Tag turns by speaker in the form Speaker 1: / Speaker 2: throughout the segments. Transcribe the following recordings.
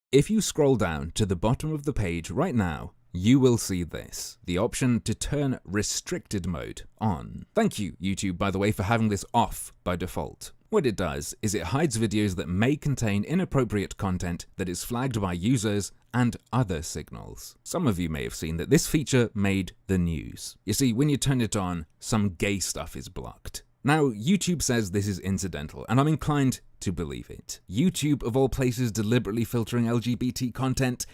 Speaker 1: If you scroll down to the bottom of the page right now, you will see this, the option to turn restricted mode on. Thank you, YouTube, by the way, for having this off by default. What it does is it hides videos that may contain inappropriate content that is flagged by users and other signals. Some of you may have seen that this feature made the news. You see, when you turn it on, some gay stuff is blocked. Now, YouTube says this is incidental, and I'm inclined to believe it. YouTube, of all places, deliberately filtering LGBT content?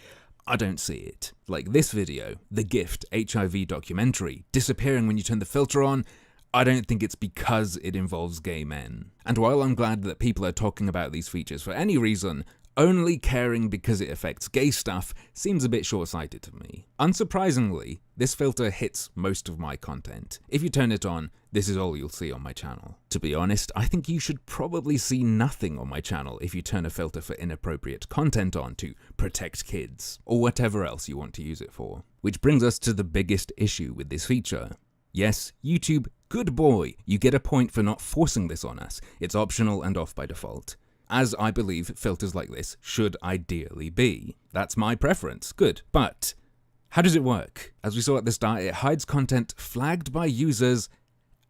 Speaker 1: I don't see it. Like this video, The Gift HIV documentary, disappearing when you turn the filter on, I don't think it's because it involves gay men. And while I'm glad that people are talking about these features for any reason, only caring because it affects gay stuff seems a bit short-sighted to me. Unsurprisingly, this filter hits most of my content. If you turn it on, this is all you'll see on my channel. To be honest, I think you should probably see nothing on my channel if you turn a filter for inappropriate content on to protect kids, or whatever else you want to use it for. Which brings us to the biggest issue with this feature. Yes, YouTube, good boy, you get a point for not forcing this on us. It's optional and off by default. As I believe filters like this should ideally be. That's my preference, good. But how does it work? As we saw at the start, it hides content flagged by users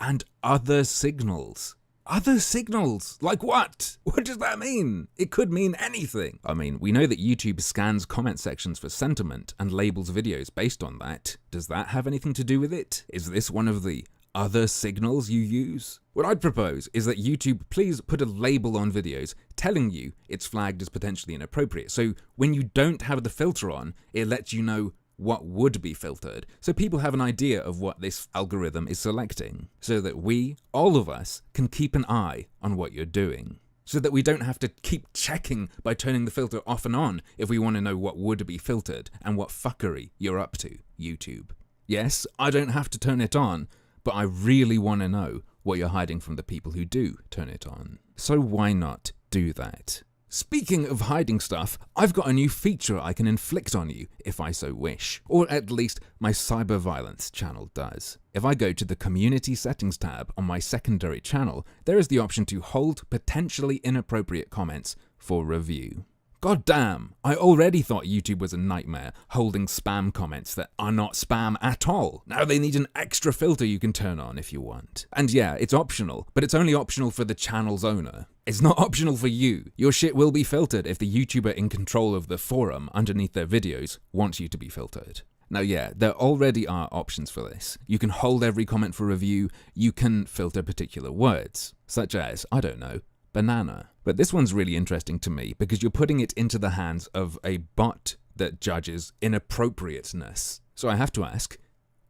Speaker 1: and other signals. Other signals? Like what? What does that mean? It could mean anything. I mean, we know that YouTube scans comment sections for sentiment and labels videos based on that. Does that have anything to do with it? Is this one of the other signals you use? What I'd propose is that YouTube please put a label on videos telling you it's flagged as potentially inappropriate. So when you don't have the filter on, it lets you know what would be filtered, so people have an idea of what this algorithm is selecting, so that we, all of us, can keep an eye on what you're doing. So that we don't have to keep checking by turning the filter off and on if we want to know what would be filtered and what fuckery you're up to, YouTube. Yes, I don't have to turn it on, but I really want to know what you're hiding from the people who do turn it on. So why not do that? Speaking of hiding stuff, I've got a new feature I can inflict on you if I so wish. Or at least my cyber violence channel does. If I go to the community settings tab on my secondary channel, there is the option to hold potentially inappropriate comments for review. God damn, I already thought YouTube was a nightmare, holding spam comments that are not spam at all. Now they need an extra filter you can turn on if you want. And yeah, it's optional, but it's only optional for the channel's owner. It's not optional for you. Your shit will be filtered if the YouTuber in control of the forum underneath their videos wants you to be filtered. Now yeah, there already are options for this. You can hold every comment for review, you can filter particular words, such as, I don't know, banana. But this one's really interesting to me because you're putting it into the hands of a bot that judges inappropriateness. So I have to ask,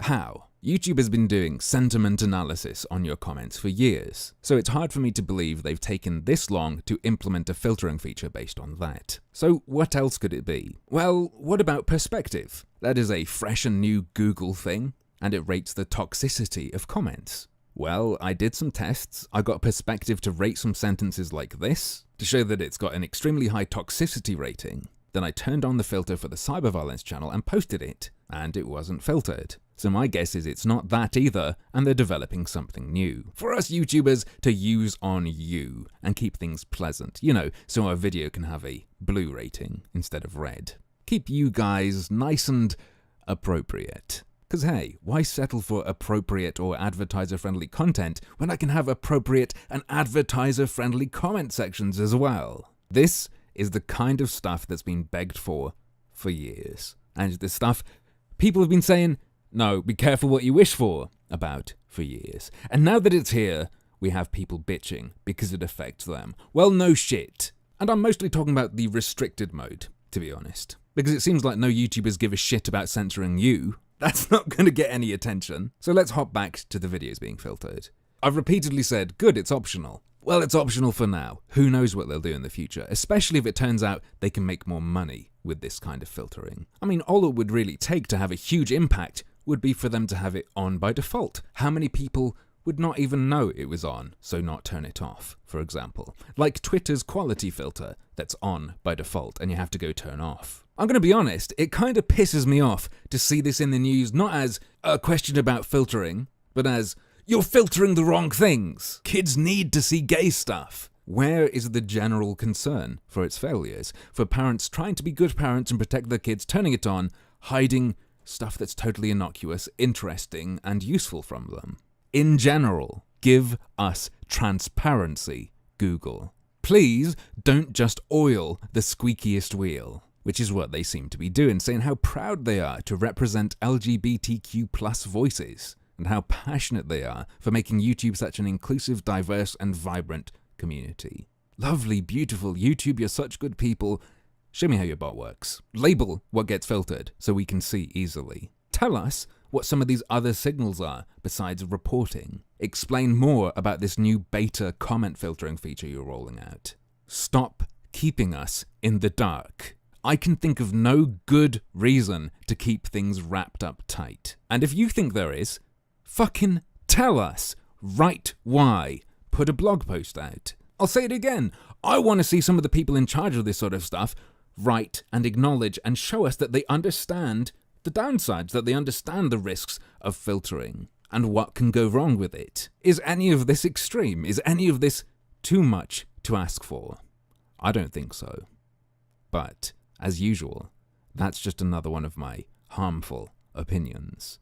Speaker 1: how? YouTube has been doing sentiment analysis on your comments for years, so it's hard for me to believe they've taken this long to implement a filtering feature based on that. So what else could it be? Well, what about perspective? That is a fresh and new Google thing, and it rates the toxicity of comments. Well, I did some tests. I got perspective to rate some sentences like this, to show that it's got an extremely high toxicity rating. Then I turned on the filter for the cyber violence channel and posted it, and it wasn't filtered. So my guess is it's not that either, and they're developing something new for us YouTubers to use on you and keep things pleasant, you know, so our video can have a blue rating instead of red. Keep you guys nice and appropriate. Because hey, why settle for appropriate or advertiser-friendly content when I can have appropriate and advertiser-friendly comment sections as well? This is the kind of stuff that's been begged for years. And the stuff people have been saying, no, be careful what you wish for, about for years. And now that it's here, we have people bitching because it affects them. Well, no shit. And I'm mostly talking about the restricted mode, to be honest. Because it seems like no YouTubers give a shit about censoring you. That's not going to get any attention. So let's hop back to the videos being filtered. I've repeatedly said, good, it's optional. Well, it's optional for now. Who knows what they'll do in the future, especially if it turns out they can make more money with this kind of filtering. I mean, all it would really take to have a huge impact would be for them to have it on by default. How many people would not even know it was on, so not turn it off, for example? Like Twitter's quality filter that's on by default and you have to go turn off. I'm going to be honest, it kind of pisses me off to see this in the news not as a question about filtering, but as, you're filtering the wrong things. Kids need to see gay stuff. Where is the general concern for its failures? For parents trying to be good parents and protect their kids, turning it on, hiding stuff that's totally innocuous, interesting, and useful from them. In general, give us transparency, Google. Please don't just oil the squeakiest wheel, which is what they seem to be doing, saying how proud they are to represent LGBTQ+ voices, and how passionate they are for making YouTube such an inclusive, diverse, and vibrant community. Lovely, beautiful YouTube, you're such good people. Show me how your bot works. Label what gets filtered so we can see easily. Tell us what some of these other signals are besides reporting. Explain more about this new beta comment filtering feature you're rolling out. Stop keeping us in the dark. I can think of no good reason to keep things wrapped up tight. And if you think there is, fucking tell us. Write why. Put a blog post out. I'll say it again. I want to see some of the people in charge of this sort of stuff write and acknowledge and show us that they understand the downsides, that they understand the risks of filtering and what can go wrong with it. Is any of this extreme? Is any of this too much to ask for? I don't think so. But, as usual, that's just another one of my harmful opinions.